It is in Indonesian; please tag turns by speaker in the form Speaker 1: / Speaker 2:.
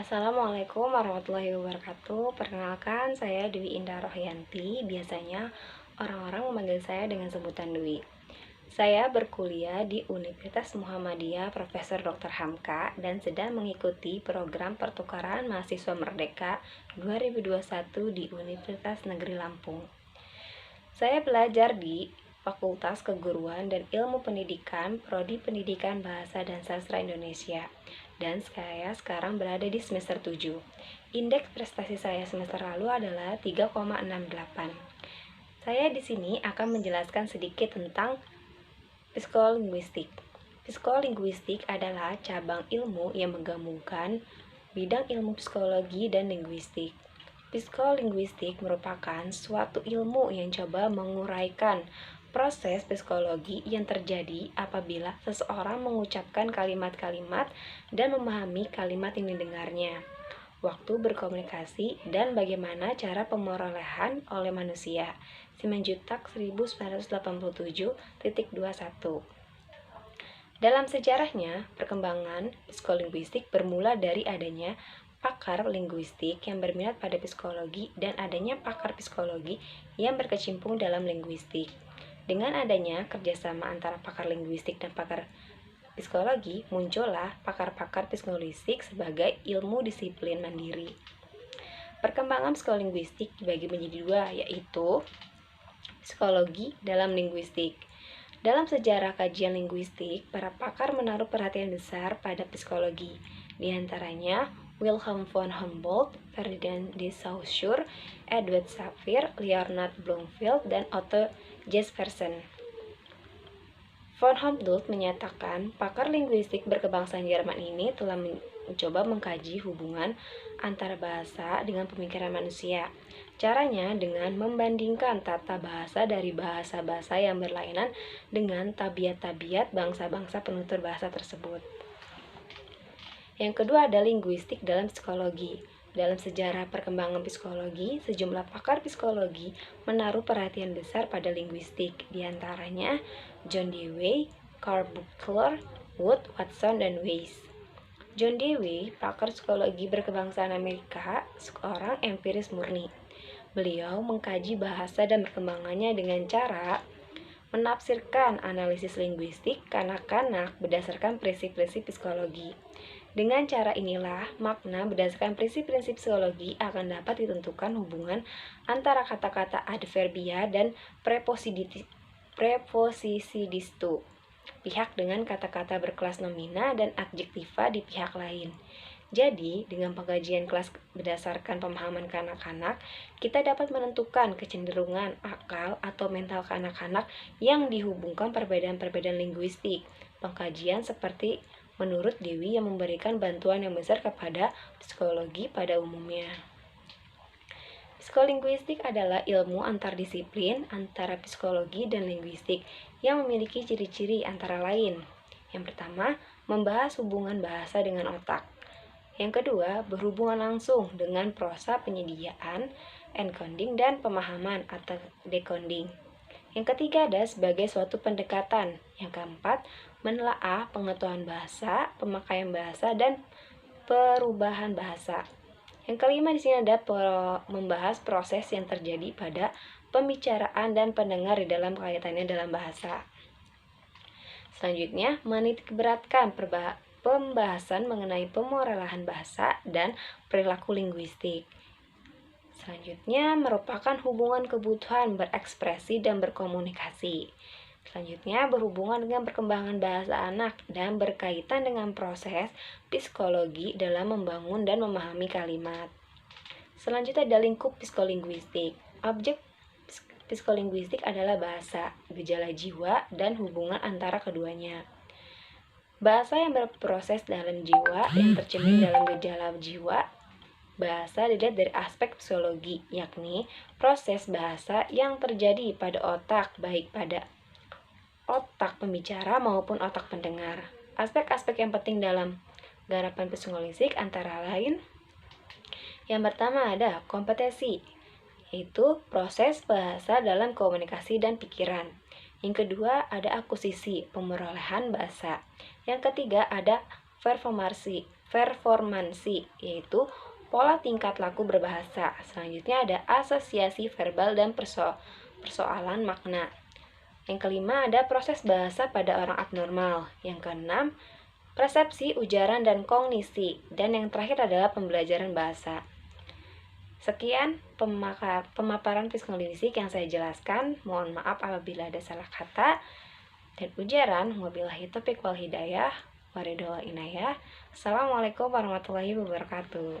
Speaker 1: Assalamualaikum warahmatullahi wabarakatuh. Perkenalkan, saya Dwi Indah Rohyanti. Biasanya orang-orang memanggil saya dengan sebutan Dwi. Saya berkuliah di Universitas Muhammadiyah Profesor Dr. Hamka dan sedang mengikuti program pertukaran mahasiswa Merdeka 2021 di Universitas Negeri Lampung. Saya belajar di Fakultas Keguruan dan Ilmu Pendidikan, Prodi Pendidikan Bahasa dan Sastra Indonesia. Dan saya sekarang berada di semester 7. Indeks prestasi saya semester lalu adalah 3,68. Saya di sini akan menjelaskan sedikit tentang psikolinguistik. Psikolinguistik adalah cabang ilmu yang menggabungkan bidang ilmu psikologi dan linguistik. Psikolinguistik merupakan suatu ilmu yang coba menguraikan proses psikologi yang terjadi apabila seseorang mengucapkan kalimat-kalimat dan memahami kalimat yang didengarnya, waktu berkomunikasi, dan bagaimana cara pemerolehan oleh manusia. Simanjuntak 1987.21. Dalam sejarahnya, perkembangan psikolinguistik bermula dari adanya pakar linguistik yang berminat pada psikologi dan adanya pakar psikologi yang berkecimpung dalam linguistik. Dengan adanya kerjasama antara pakar linguistik dan pakar psikologi, muncullah pakar-pakar psikolinguistik sebagai ilmu disiplin mandiri. Perkembangan psikolinguistik dibagi menjadi dua, yaitu psikologi dalam linguistik. Dalam sejarah kajian linguistik, para pakar menaruh perhatian besar pada psikologi. Di antaranya Wilhelm von Humboldt, Ferdinand de Saussure, Edward Sapir, Leonard Bloomfield, dan Otto Jespersen. Von Humboldt menyatakan pakar linguistik berkebangsaan Jerman ini telah mencoba mengkaji hubungan antara bahasa dengan pemikiran manusia. Caranya dengan membandingkan tata bahasa dari bahasa-bahasa yang berlainan dengan tabiat-tabiat bangsa-bangsa penutur bahasa tersebut. Yang kedua ada linguistik dalam psikologi. Dalam sejarah perkembangan psikologi, sejumlah pakar psikologi menaruh perhatian besar pada linguistik, di antaranya John Dewey, Carl Buchler, Wood, Watson, dan Weiss. John Dewey, pakar psikologi berkebangsaan Amerika, seorang empiris murni. Beliau mengkaji bahasa dan perkembangannya dengan cara menafsirkan analisis linguistik kanak-kanak berdasarkan prinsip-prinsip psikologi. Dengan cara inilah, makna berdasarkan prinsip-prinsip psikologi akan dapat ditentukan hubungan antara kata-kata adverbia dan preposisidistu pihak dengan kata-kata berkelas nomina dan adjektiva di pihak lain. Jadi, dengan pengkajian kelas berdasarkan pemahaman kanak-kanak, kita dapat menentukan kecenderungan akal atau mental kanak-kanak yang dihubungkan perbedaan-perbedaan linguistik. Pengkajian seperti menurut Dewi yang memberikan bantuan yang besar kepada psikologi pada umumnya. Psikolinguistik adalah ilmu antardisiplin antara psikologi dan linguistik yang memiliki ciri-ciri antara lain. Yang pertama, membahas hubungan bahasa dengan otak. Yang kedua, berhubungan langsung dengan prosa penyediaan, encoding, dan pemahaman atau decoding. Yang ketiga ada sebagai suatu pendekatan. Yang keempat, menelaah pengetahuan bahasa, pemakaian bahasa, dan perubahan bahasa. Yang kelima di sini ada membahas proses yang terjadi pada pembicaraan dan pendengar di dalam kaitannya dalam bahasa. Selanjutnya, menitikberatkan pembahasan mengenai pemrolehan bahasa dan perilaku linguistik. Selanjutnya, merupakan hubungan kebutuhan berekspresi dan berkomunikasi. Selanjutnya, berhubungan dengan perkembangan bahasa anak dan berkaitan dengan proses psikologi dalam membangun dan memahami kalimat. Selanjutnya ada lingkup psikolinguistik. Objek psikolinguistik adalah bahasa, gejala jiwa, dan hubungan antara keduanya. Bahasa yang berproses dalam jiwa yang tercermin dalam gejala jiwa. Bahasa dilihat dari aspek psikologi, yakni proses bahasa yang terjadi pada otak, baik pada otak pembicara maupun otak pendengar. Aspek-aspek yang penting dalam garapan psikolinguistik antara lain, yang pertama ada kompetensi, yaitu proses bahasa dalam komunikasi dan pikiran. Yang kedua ada akuisisi, pemerolehan bahasa. Yang ketiga ada performansi, performansi, yaitu pola tingkat laku berbahasa. Selanjutnya ada asosiasi verbal dan persoalan makna. Yang kelima ada proses bahasa pada orang abnormal. Yang keenam, persepsi, ujaran, dan kognisi. Dan yang terakhir adalah pembelajaran bahasa. Sekian pemaparan psikolinguistik yang saya jelaskan. Mohon maaf apabila ada salah kata dan ujaran. Wabillahi taufiq wal hidayah. Waridul inayah. Assalamualaikum warahmatullahi wabarakatuh.